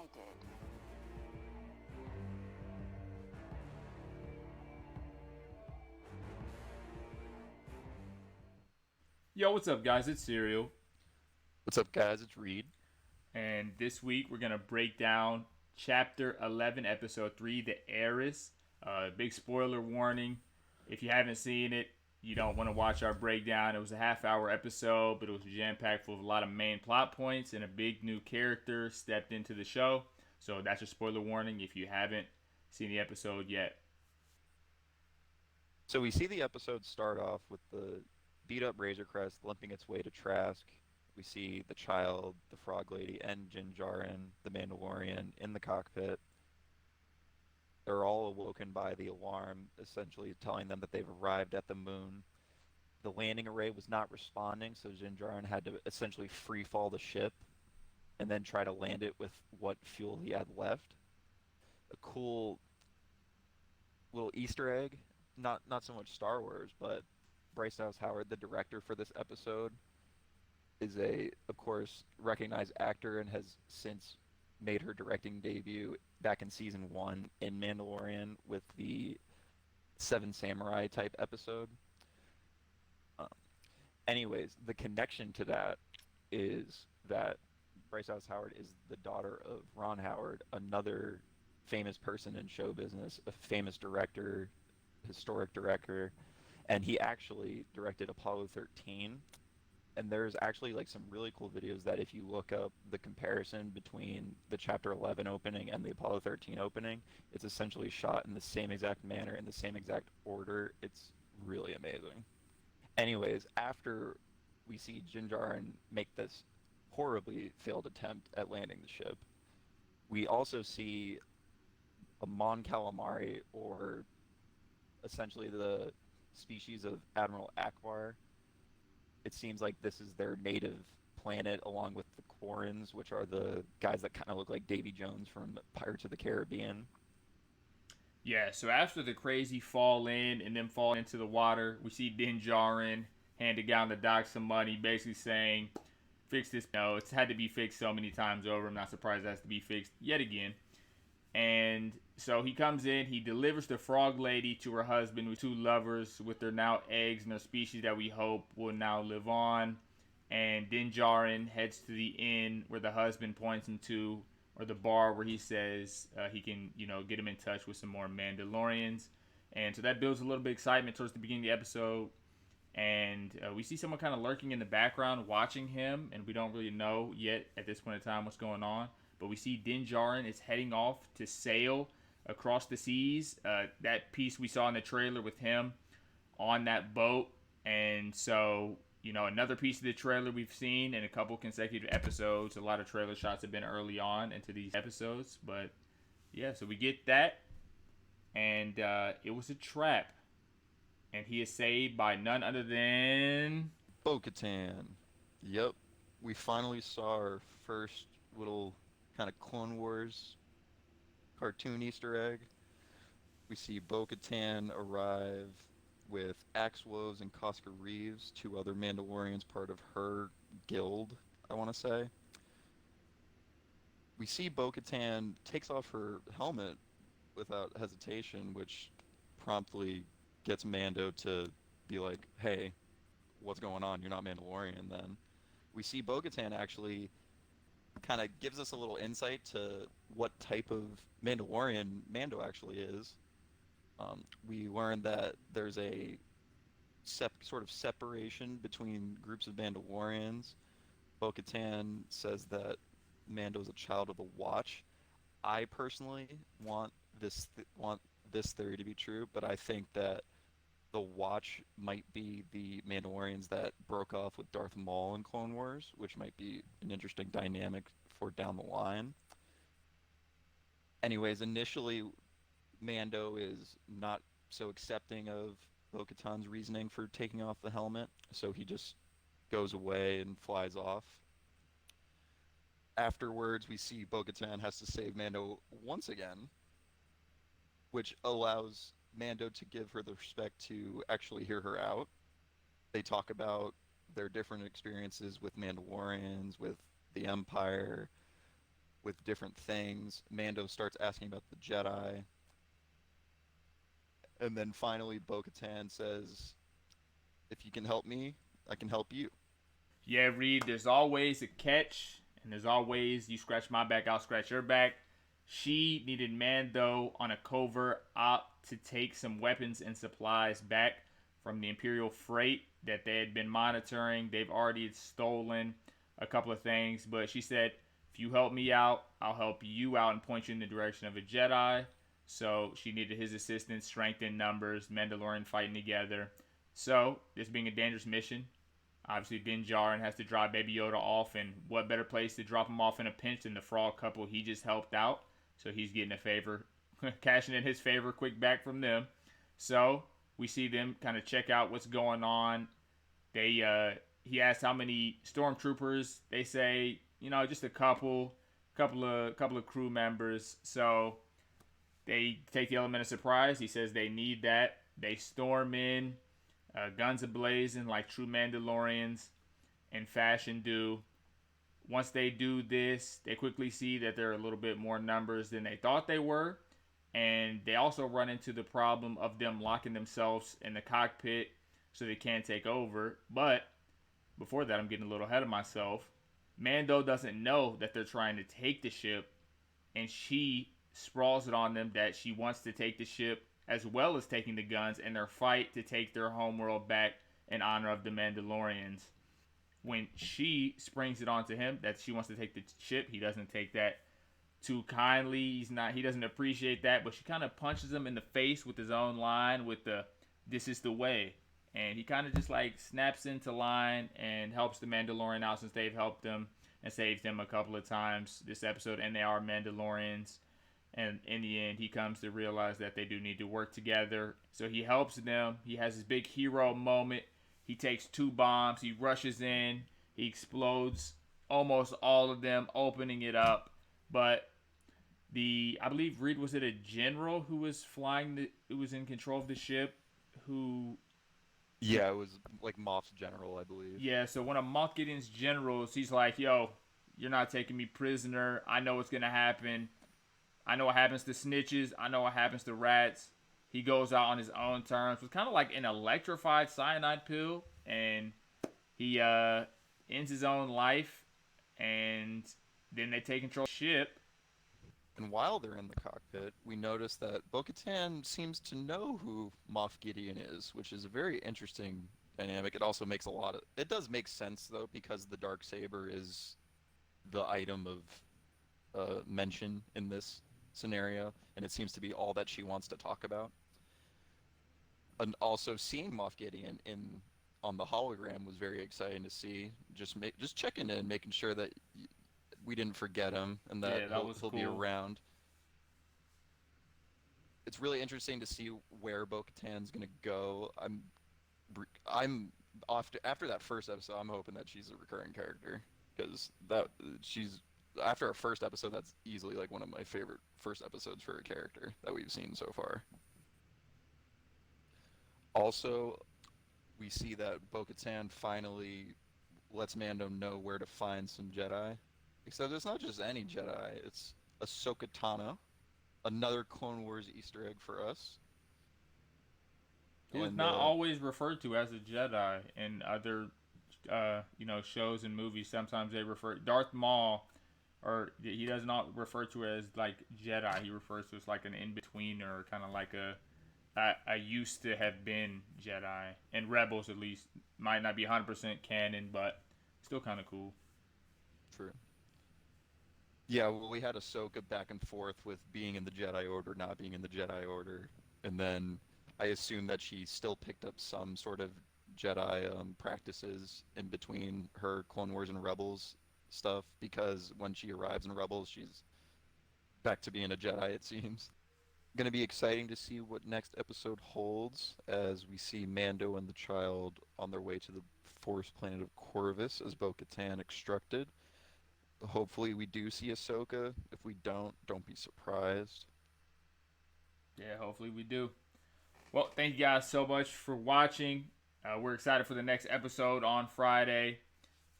I did. Yo, what's up, guys? It's Serial, What's up, guys? It's Reed. and this week we're gonna break down Chapter 11, Episode 3, The Heiress. Big spoiler warning: if you haven't seen it, you don't want to watch our breakdown. It was a half-hour episode, but it was jam-packed full of a lot of main plot points, and a big new character stepped into the show. So that's your spoiler warning if you haven't seen the episode yet. So we see the episode start off with the beat up Razor Crest limping its way to Trask. We see the child, the Frog Lady, and Din Djarin, the Mandalorian, in the cockpit. They're all awoken by the alarm, essentially telling them that they've arrived at the moon. The landing array was not responding, so Din Djarin had to essentially free fall the ship and then try to land it with what fuel he had left. A cool little Easter egg. Not so much Star Wars, but Bryce Dallas Howard, the director for this episode, is a, of course, recognized actor and has since made her directing debut back in season one in Mandalorian with the Seven Samurai type episode. Um, Anyways, the connection to that is that Bryce Dallas Howard is the daughter of Ron Howard, another famous person in show business, a famous director, historic director, and he actually directed Apollo 13. And there's actually like some really cool videos that if you look up the comparison between the Chapter 11 opening and the Apollo 13 opening, it's essentially shot in the same exact manner, in the same exact order. It's really amazing. Anyways, after we see Jinjarin make this horribly failed attempt at landing the ship, we also see a Mon Calamari, or essentially the species of Admiral Akbar. It seems like this is their native planet, along with the Quarrens, which are the guys that kind of look like Davy Jones from Pirates of the Caribbean. Yeah, so after the crazy fall in and then fall into the water, we see Din Djarin handing down the doc some money, basically saying, fix this. No, it's had to be fixed so many times over. I'm not surprised it has to be fixed yet again. And so he comes in, he delivers the frog lady to her husband with two lovers with their now eggs and their species that we hope will now live on. And Din Djarin heads to the inn where the husband points him to, or the bar where he says he can, get him in touch with some more Mandalorians. And so that builds a little bit of excitement towards the beginning of the episode. And we see someone kind of lurking in the background watching him, and we don't really know yet at this point in time what's going on. But we see Din Djarin is heading off to sail across the seas. That piece we saw in the trailer with him on that boat. And so, another piece of the trailer we've seen in a couple consecutive episodes. A lot of trailer shots have been early on into these episodes. But yeah, so we get that. And it was a trap. And he is saved by none other than. Bo-Katan. Yep, we finally saw our first little kind of Clone Wars cartoon Easter egg. We see Bo-Katan arrive with Axe Woves and Koska Reeves, two other Mandalorians part of her guild, I want to say. We see Bo-Katan takes off her helmet without hesitation, which promptly gets Mando to be like, hey, what's going on? You're not Mandalorian then. We see Bo-Katan actually kind of gives us a little insight to what type of Mandalorian Mando actually is. We learned that there's a sort of separation between groups of Mandalorians. Bo-Katan says that Mando's a child of the Watch. I personally want this theory to be true, but I think that the Watch might be the Mandalorians that broke off with Darth Maul in Clone Wars, which might be an interesting dynamic for down the line. Anyways, initially Mando is not so accepting of Bo-Katan's reasoning for taking off the helmet, so he just goes away and flies off. Afterwards, we see Bo-Katan has to save Mando once again, which allows Mando to give her the respect to actually hear her out. They talk about their different experiences with Mandalorians, with the Empire, with different things. Mando starts asking about the Jedi, and then finally Bo-Katan says, "If you can help me, I can help you." Yeah, Reed, there's always a catch, and there's always you scratch my back, I'll scratch your back. She needed Mando on a covert op to take some weapons and supplies back from the Imperial freight that they had been monitoring. They've already stolen a couple of things, but she said, if you help me out, I'll help you out and point you in the direction of a Jedi. So she needed his assistance, strength in numbers, Mandalorian fighting together. So, this being a dangerous mission, obviously, Din Djarin has to drop Baby Yoda off, and what better place to drop him off in a pinch than the frog couple he just helped out? So he's getting a favor, cashing in his favor, quick back from them. So we see them kind of check out what's going on. He asks how many stormtroopers. They say, just a couple of crew members. So they take the element of surprise. He says they need that. They storm in, guns ablazing like true Mandalorians in fashion do. Once they do this, they quickly see that there are a little bit more numbers than they thought they were. And they also run into the problem of them locking themselves in the cockpit so they can't take over. But before that, I'm getting a little ahead of myself. Mando doesn't know that they're trying to take the ship, and she sprawls it on them that she wants to take the ship as well as taking the guns in their fight to take their homeworld back in honor of the Mandalorians. When she springs it onto him that she wants to take the ship, he doesn't take that too kindly. He doesn't appreciate that, but she kind of punches him in the face with his own line with the "this is the way." And he kind of just like snaps into line and helps the Mandalorian out since they've helped him and saved him a couple of times this episode, and they are Mandalorians. And in the end, he comes to realize that they do need to work together. So he helps them. He has his big hero moment. He takes 2 bombs. He rushes in. He explodes almost all of them, opening it up. But I believe Reed, was it a general who was who was in control of the ship, who? Yeah, it was like Moff's general, I believe. Yeah. So one of Moff Gideon's generals, he's like, "Yo, you're not taking me prisoner. I know what's gonna happen. I know what happens to snitches. I know what happens to rats." He goes out on his own terms. It's kind of like an electrified cyanide pill, and he ends his own life. And then they take control of the ship. And while they're in the cockpit, we notice that Bo-Katan seems to know who Moff Gideon is, which is a very interesting dynamic. It also makes it does make sense though, because the Dark Saber is the item of mention in this scenario, and it seems to be all that she wants to talk about. And also seeing Moff Gideon on the hologram was very exciting to see. Just checking in, making sure that we didn't forget him and that Yeah, that was he'll cool. be around. It's really interesting to see where Bo-Katan's gonna go. I'm after that first episode, I'm hoping that she's a recurring character, because that she's after our first episode, that's easily like one of my favorite first episodes for a character that we've seen so far. Also, we see that Bo-Katan finally lets Mando know where to find some Jedi. Except it's not just any Jedi, it's Ahsoka Tano, another Clone Wars Easter egg for us. Who is And not always referred to as a Jedi in other, shows and movies. Sometimes they refer Darth Maul, or he does not refer to it as like Jedi. He refers to it as like an in between, or kind of like a used to have been Jedi. And Rebels, at least, might not be 100% canon, but still kind of cool. true. Yeah, well, we had Ahsoka back and forth with being in the Jedi Order, not being in the Jedi Order, and then I assume that she still picked up some sort of Jedi practices in between her Clone Wars and Rebels stuff, because when she arrives in Rebels, she's back to being a Jedi, it seems. Going to be exciting to see what next episode holds as we see Mando and the child on their way to the forest planet of Corvus as Bo-Katan instructed. Hopefully we do see Ahsoka. If we don't be surprised. Yeah, hopefully we do. Well, thank you guys so much for watching. We're excited for the next episode on Friday.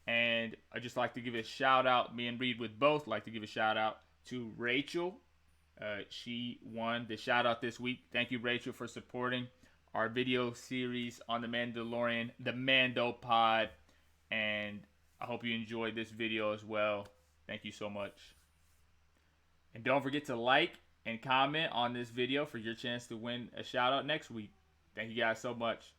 And I just like to give a shout out. Me and Reed would both like to give a shout out to Rachel. She won the shout out this week. Thank you, Rachel, for supporting our video series on the Mandalorian, the Mando Pod. And I hope you enjoyed this video as well. Thank you so much. And don't forget to like and comment on this video for your chance to win a shout out next week. Thank you guys so much.